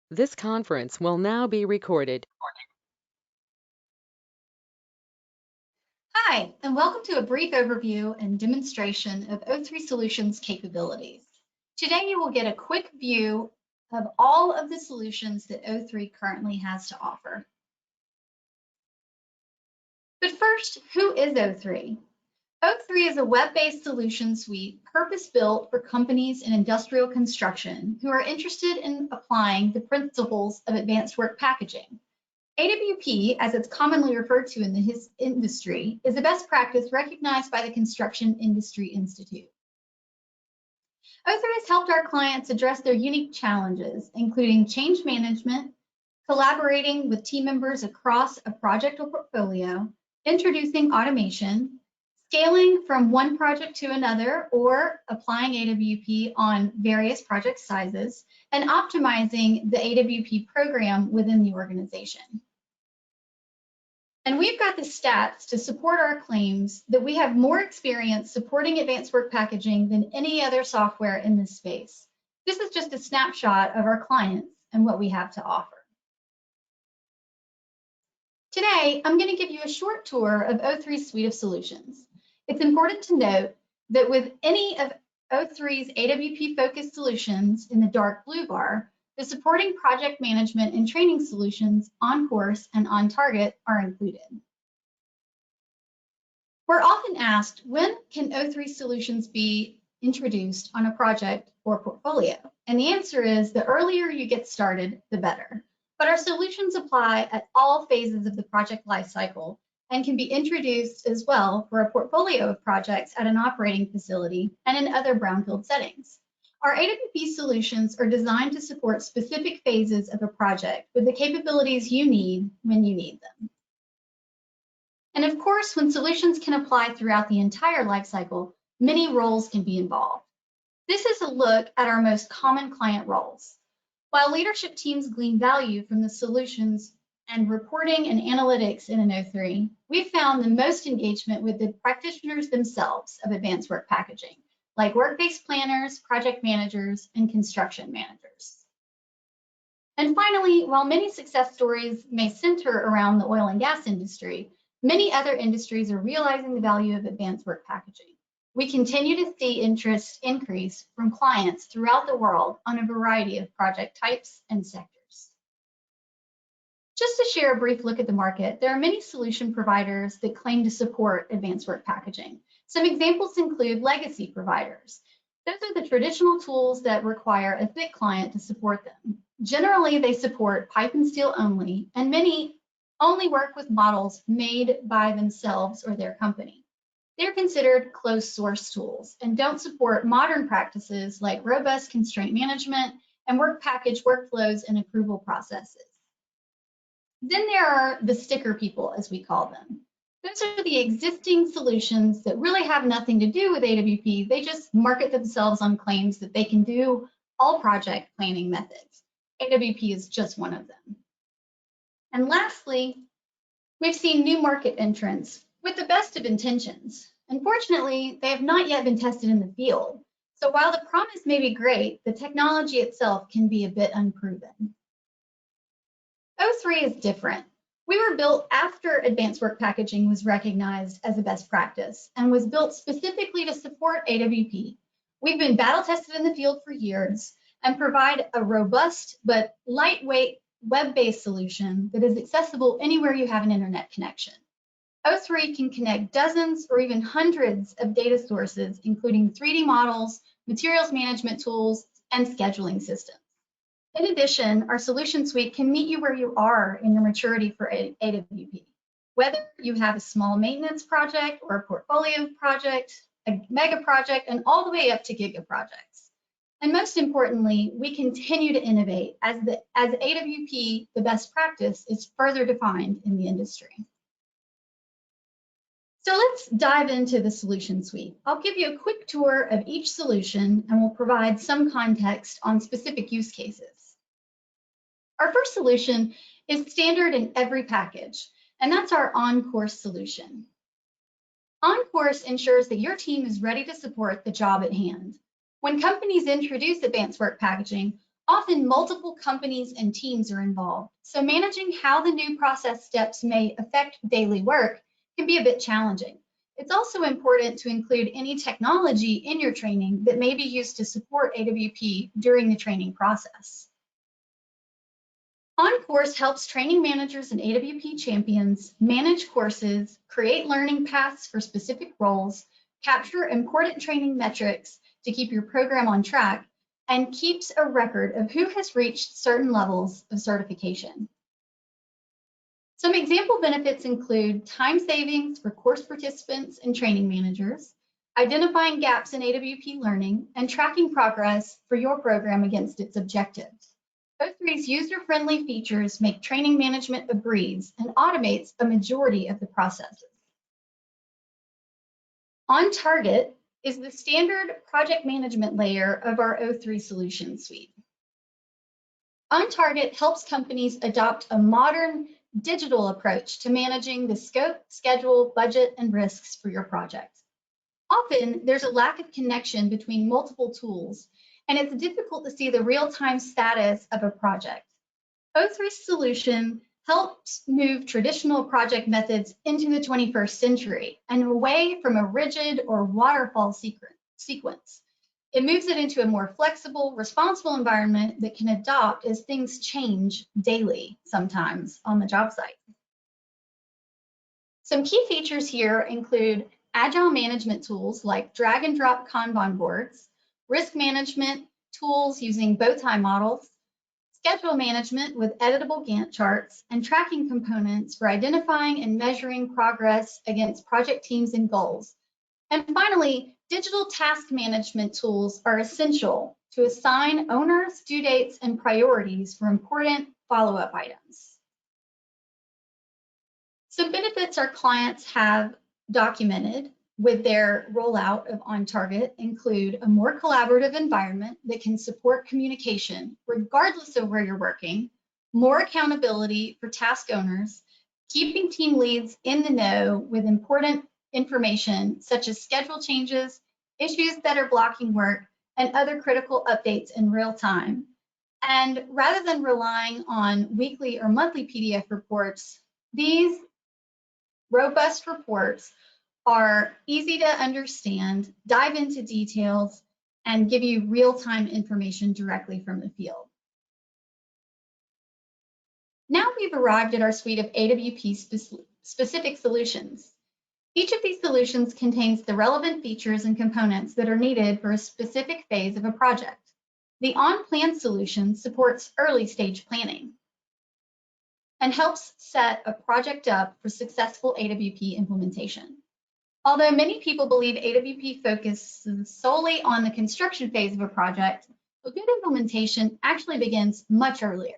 This conference will now be recorded. Hi, and welcome to a brief overview and demonstration of O3 Solutions capabilities. Today you will get a quick view of all of the solutions that O3 currently has to offer. But first, who is O3? O3 is a web-based solution suite purpose-built for companies in industrial construction who are interested in applying the principles of advanced work packaging. AWP, as it's commonly referred to in the industry, is a best practice recognized by the Construction Industry Institute. O3 has helped our clients address their unique challenges, including change management, collaborating with team members across a project or portfolio, introducing automation, scaling from one project to another or applying AWP on various project sizes, and optimizing the AWP program within the organization. And we've got the stats to support our claims that we have more experience supporting advanced work packaging than any other software in this space. This is just a snapshot of our clients and what we have to offer. Today, I'm going to give you a short tour of O3's suite of solutions. It's important to note that with any of O3's AWP-focused solutions in the dark blue bar, the supporting project management and training solutions on course and on target are included. We're often asked, when can O3 solutions be introduced on a project or portfolio? And the answer is the earlier you get started, the better. But our solutions apply at all phases of the project lifecycle and can be introduced as well for a portfolio of projects at an operating facility and in other brownfield settings. Our AWP solutions are designed to support specific phases of a project with the capabilities you need when you need them. And of course, when solutions can apply throughout the entire lifecycle, many roles can be involved. This is a look at our most common client roles. While leadership teams glean value from the solutions and reporting and analytics in an O3, we've found the most engagement with the practitioners themselves of advanced work packaging, like work-based planners, project managers, and construction managers. And finally, while many success stories may center around the oil and gas industry, many other industries are realizing the value of advanced work packaging. We continue to see interest increase from clients throughout the world on a variety of project types and sectors. Just to share a brief look at the market, there are many solution providers that claim to support advanced work packaging. Some examples include legacy providers. Those are the traditional tools that require a thick client to support them. Generally, they support pipe and steel only, and many only work with models made by themselves or their company. They're considered closed source tools and don't support modern practices like robust constraint management and work package workflows and approval processes. Then there are the sticker people, as we call them. Those are the existing solutions that really have nothing to do with AWP. They just market themselves on claims that they can do all project planning methods. AWP is just one of them. And lastly, we've seen new market entrants with the best of intentions. Unfortunately, they have not yet been tested in the field. So while the promise may be great, the technology itself can be a bit unproven. O3 is different. We were built after advanced work packaging was recognized as a best practice and was built specifically to support AWP. We've been battle tested in the field for years and provide a robust but lightweight web-based solution that is accessible anywhere you have an internet connection. O3 can connect dozens or even hundreds of data sources, including 3D models, materials management tools, and scheduling systems. In addition, our solution suite can meet you where you are in your maturity for AWP. Whether you have a small maintenance project or a portfolio project, a mega project, and all the way up to giga projects. And most importantly, we continue to innovate as AWP, the best practice, is further defined in the industry. So let's dive into the solution suite. I'll give you a quick tour of each solution and we'll provide some context on specific use cases. Our first solution is standard in every package, and that's our on-course solution. On-course ensures that your team is ready to support the job at hand. When companies introduce advanced work packaging, Often multiple companies and teams are involved, so managing how the new process steps may affect daily work can be a bit challenging. It's also important to include any technology in your training that may be used to support AWP during the training process. OnCourse helps training managers and AWP champions manage courses, create learning paths for specific roles, capture important training metrics to keep your program on track, and keeps a record of who has reached certain levels of certification. Some example benefits include time savings for course participants and training managers, identifying gaps in AWP learning, and tracking progress for your program against its objectives. O3's user-friendly features make training management a breeze and automates a majority of the processes. OnTarget is the standard project management layer of our O3 solution suite. OnTarget helps companies adopt a modern digital approach to managing the scope, schedule, budget, and risks for your project. Often, there's a lack of connection between multiple tools, and it's difficult to see the real-time status of a project. O3's solution helps move traditional project methods into the 21st century and away from a rigid or waterfall sequence. It moves it into a more flexible, responsible environment that can adapt as things change daily, sometimes on the job site. Some key features here include agile management tools like drag and drop Kanban boards, risk management tools using bowtie models, schedule management with editable Gantt charts, and tracking components for identifying and measuring progress against project teams and goals. And finally, digital task management tools are essential to assign owners, due dates, and priorities for important follow-up items. Some benefits our clients have documented with their rollout of OnTarget include a more collaborative environment that can support communication regardless of where you're working, more accountability for task owners, keeping team leads in the know with important information such as schedule changes, issues that are blocking work, and other critical updates in real time. And rather than relying on weekly or monthly PDF reports, these robust reports are easy to understand, dive into details, and give you real-time information directly from the field. Now we've arrived at our suite of AWP-specific solutions. Each of these solutions contains the relevant features and components that are needed for a specific phase of a project. The OnPlan solution supports early-stage planning and helps set a project up for successful AWP implementation. Although many people believe AWP focuses solely on the construction phase of a project, a good implementation actually begins much earlier.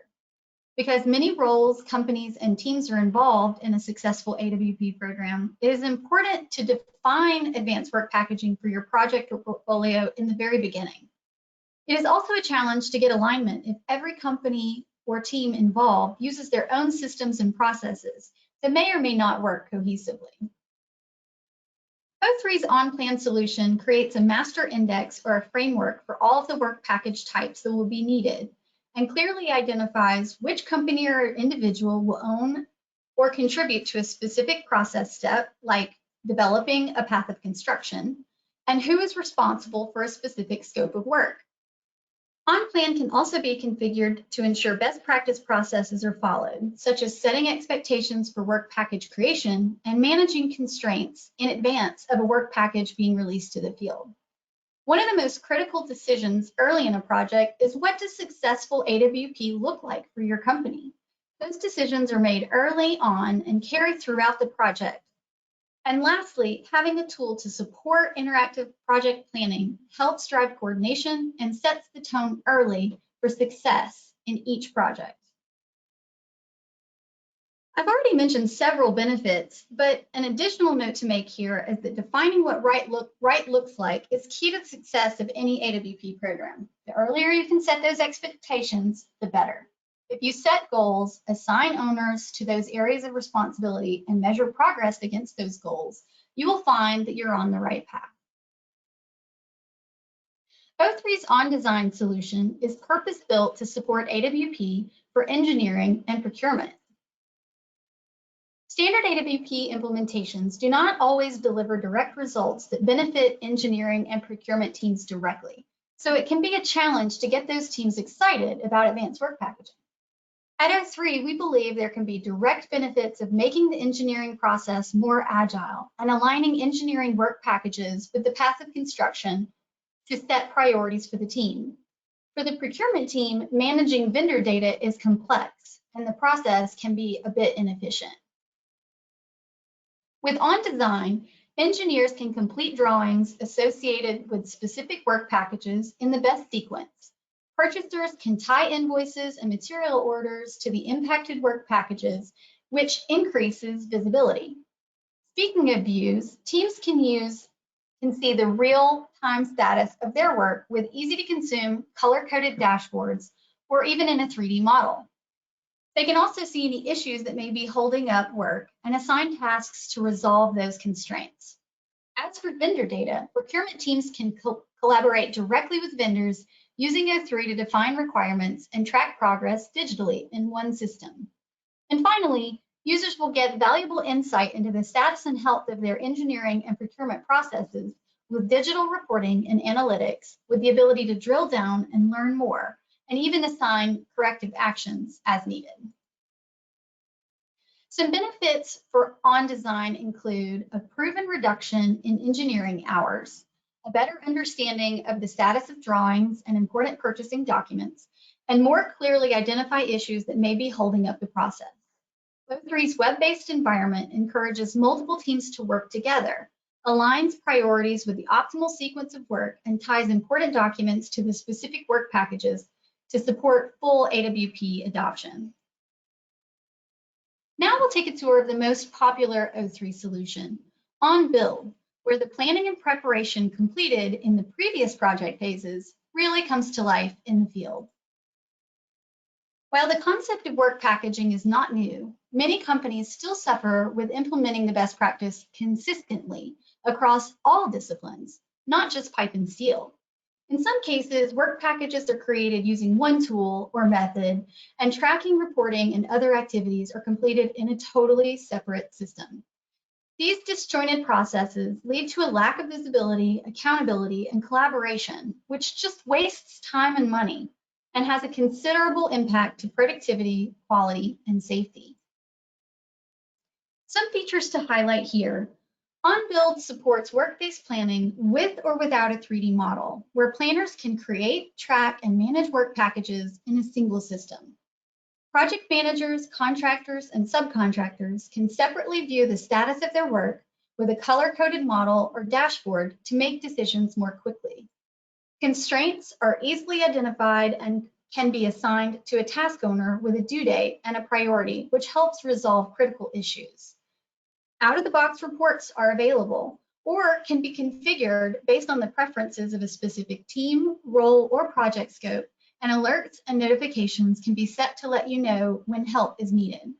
Because many roles, companies, and teams are involved in a successful AWP program, it is important to define advanced work packaging for your project or portfolio in the very beginning. It is also a challenge to get alignment if every company or team involved uses their own systems and processes that may or may not work cohesively. O3's OnPlan solution creates a master index or a framework for all of the work package types that will be needed and clearly identifies which company or individual will own or contribute to a specific process step, like developing a path of construction, and who is responsible for a specific scope of work. OnPlan can also be configured to ensure best practice processes are followed, such as setting expectations for work package creation and managing constraints in advance of a work package being released to the field. One of the most critical decisions early in a project is what does successful AWP look like for your company? Those decisions are made early on and carried throughout the project. And lastly, having a tool to support interactive project planning helps drive coordination and sets the tone early for success in each project. I've already mentioned several benefits, but an additional note to make here is that defining what right looks like is key to the success of any AWP program. The earlier you can set those expectations, the better. If you set goals, assign owners to those areas of responsibility, and measure progress against those goals, you will find that you're on the right path. O3's OnDesign solution is purpose-built to support AWP for engineering and procurement. Standard AWP implementations do not always deliver direct results that benefit engineering and procurement teams directly, so it can be a challenge to get those teams excited about advanced work packaging. At O3, we believe there can be direct benefits of making the engineering process more agile and aligning engineering work packages with the path of construction to set priorities for the team. For the procurement team, managing vendor data is complex, and the process can be a bit inefficient. With OnDesign, engineers can complete drawings associated with specific work packages in the best sequence. Purchasers can tie invoices and material orders to the impacted work packages, which increases visibility. Speaking of views, teams can see the real-time status of their work with easy-to-consume, color-coded dashboards, or even in a 3D model. They can also see any issues that may be holding up work and assign tasks to resolve those constraints. As for vendor data, procurement teams can collaborate directly with vendors using O3 to define requirements and track progress digitally in one system. And finally, users will get valuable insight into the status and health of their engineering and procurement processes with digital reporting and analytics, with the ability to drill down and learn more, and even assign corrective actions as needed. Some benefits for OnDesign include a proven reduction in engineering hours, a better understanding of the status of drawings and important purchasing documents, and more clearly identify issues that may be holding up the process. O3's web-based environment encourages multiple teams to work together, aligns priorities with the optimal sequence of work, and ties important documents to the specific work packages to support full AWP adoption. Now we'll take a tour of the most popular O3 solution, OnBuild, where the planning and preparation completed in the previous project phases really comes to life in the field. While the concept of work packaging is not new, many companies still suffer with implementing the best practice consistently across all disciplines, not just pipe and steel. In some cases, work packages are created using one tool or method, and tracking, reporting, and other activities are completed in a totally separate system. These disjointed processes lead to a lack of visibility, accountability, and collaboration, which just wastes time and money and has a considerable impact to productivity, quality, and safety. Some features to highlight here. OnBuild supports work-based planning with or without a 3D model, where planners can create, track, and manage work packages in a single system. Project managers, contractors, and subcontractors can separately view the status of their work with a color-coded model or dashboard to make decisions more quickly. Constraints are easily identified and can be assigned to a task owner with a due date and a priority, which helps resolve critical issues. Out-of-the-box reports are available or can be configured based on the preferences of a specific team, role, or project scope, and alerts and notifications can be set to let you know when help is needed.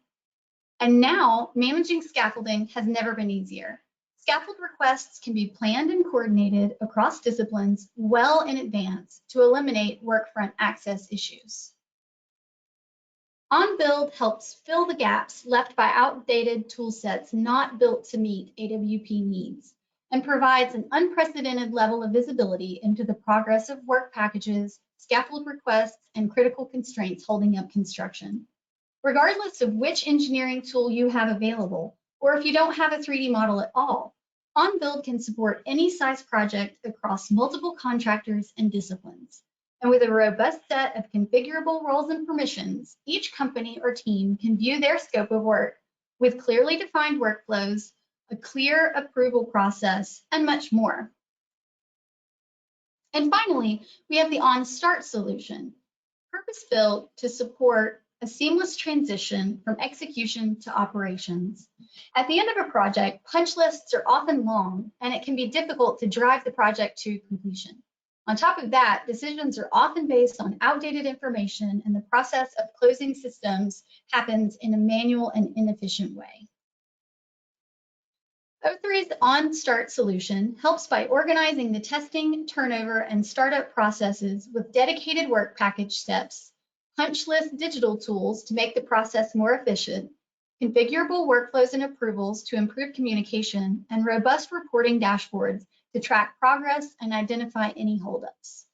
And now, managing scaffolding has never been easier. Scaffold requests can be planned and coordinated across disciplines well in advance to eliminate workfront access issues. OnBuild helps fill the gaps left by outdated toolsets not built to meet AWP needs, and provides an unprecedented level of visibility into the progress of work packages, scaffold requests, and critical constraints holding up construction. Regardless of which engineering tool you have available, or if you don't have a 3D model at all, OnBuild can support any size project across multiple contractors and disciplines. And with a robust set of configurable roles and permissions, each company or team can view their scope of work with clearly defined workflows, a clear approval process, and much more. And finally, we have the OnStart solution, purpose-built to support a seamless transition from execution to operations. At the end of a project, punch lists are often long, and it can be difficult to drive the project to completion. On top of that, decisions are often based on outdated information, and the process of closing systems happens in a manual and inefficient way. O3's OnStart solution helps by organizing the testing, turnover, and startup processes with dedicated work package steps, punch list digital tools to make the process more efficient, configurable workflows and approvals to improve communication, and robust reporting dashboards to track progress and identify any holdups.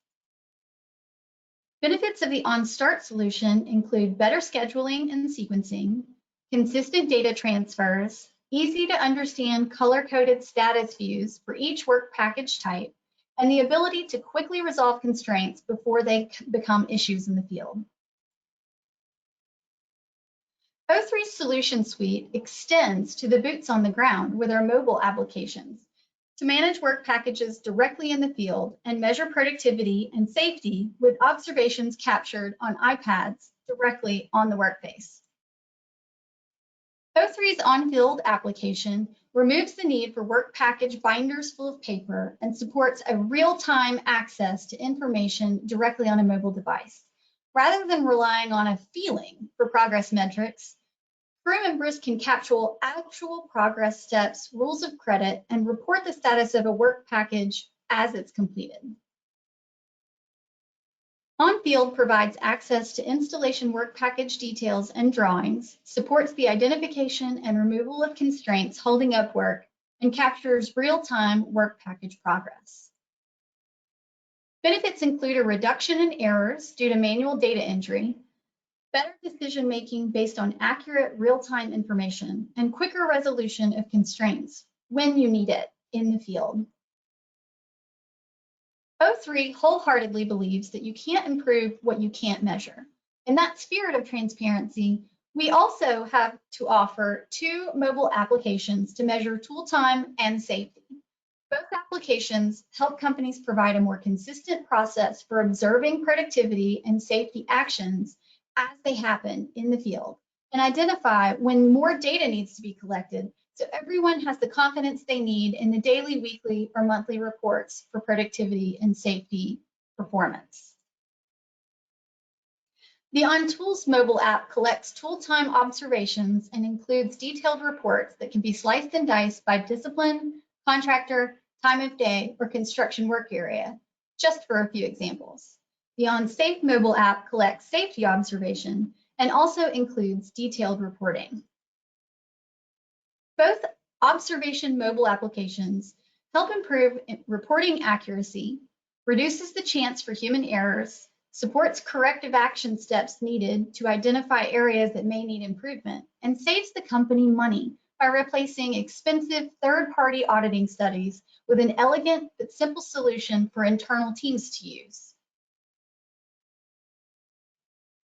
Benefits of the OnStart solution include better scheduling and sequencing, consistent data transfers, easy to understand color-coded status views for each work package type, and the ability to quickly resolve constraints before they become issues in the field. O3's solution suite extends to the boots on the ground with our mobile applications to manage work packages directly in the field and measure productivity and safety with observations captured on iPads directly on the workplace. O3's on-field application removes the need for work package binders full of paper and supports a real-time access to information directly on a mobile device. Rather than relying on a feeling for progress metrics, crew members can capture actual progress steps, rules of credit, and report the status of a work package as it's completed. On-field provides access to installation work package details and drawings, supports the identification and removal of constraints holding up work, and captures real-time work package progress. Benefits include a reduction in errors due to manual data entry, better decision-making based on accurate real-time information, and quicker resolution of constraints when you need it in the field. O3 wholeheartedly believes that you can't improve what you can't measure. In that spirit of transparency, we also have to offer 2 mobile applications to measure tool time and safety. Both applications help companies provide a more consistent process for observing productivity and safety actions as they happen in the field and identify when more data needs to be collected so everyone has the confidence they need in the daily, weekly, or monthly reports for productivity and safety performance. The OnTools mobile app collects tool time observations and includes detailed reports that can be sliced and diced by discipline, contractor, time of day, or construction work area, just for a few examples. The OnSafe mobile app collects safety observation and also includes detailed reporting. Both observation mobile applications help improve reporting accuracy, reduces the chance for human errors, supports corrective action steps needed to identify areas that may need improvement, and saves the company money by replacing expensive third-party auditing studies with an elegant but simple solution for internal teams to use.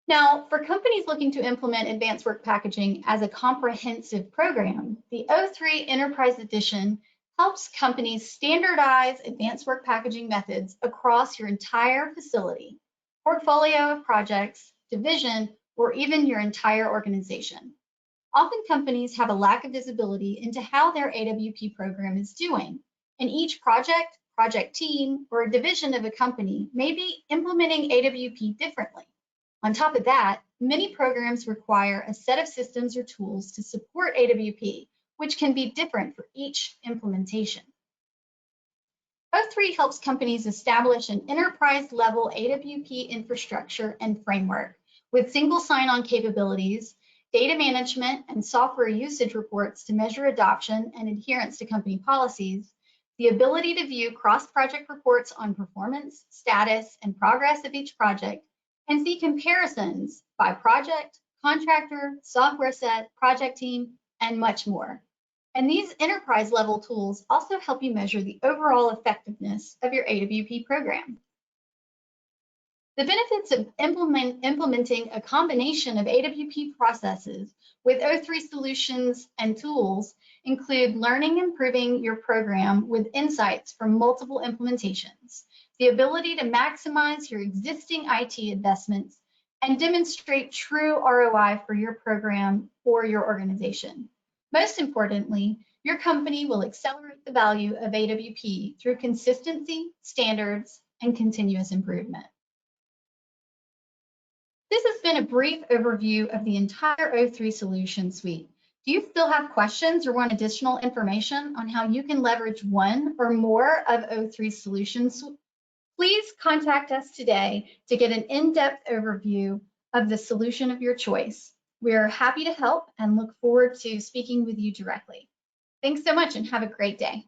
Now, for companies looking to implement advanced work packaging as a comprehensive program, the O3 Enterprise Edition helps companies standardize advanced work packaging methods across your entire facility, portfolio of projects, division, or even your entire organization. Often companies have a lack of visibility into how their AWP program is doing, and each project, project team, or a division of a company may be implementing AWP differently. On top of that, many programs require a set of systems or tools to support AWP, which can be different for each implementation. O3 helps companies establish an enterprise-level AWP infrastructure and framework with single sign-on capabilities, data management and software usage reports to measure adoption and adherence to company policies, the ability to view cross-project reports on performance, status, and progress of each project, and see comparisons by project, contractor, software set, project team, and much more. And these enterprise-level tools also help you measure the overall effectiveness of your AWP program. The benefits of implementing a combination of AWP processes with O3 solutions and tools include learning and improving your program with insights from multiple implementations, the ability to maximize your existing IT investments, and demonstrate true ROI for your program or your organization. Most importantly, your company will accelerate the value of AWP through consistency, standards, and continuous improvement. This has been a brief overview of the entire O3 solution suite. Do you still have questions or want additional information on how you can leverage one or more of O3 solutions? Please contact us today to get an in-depth overview of the solution of your choice. We are happy to help and look forward to speaking with you directly. Thanks so much and have a great day.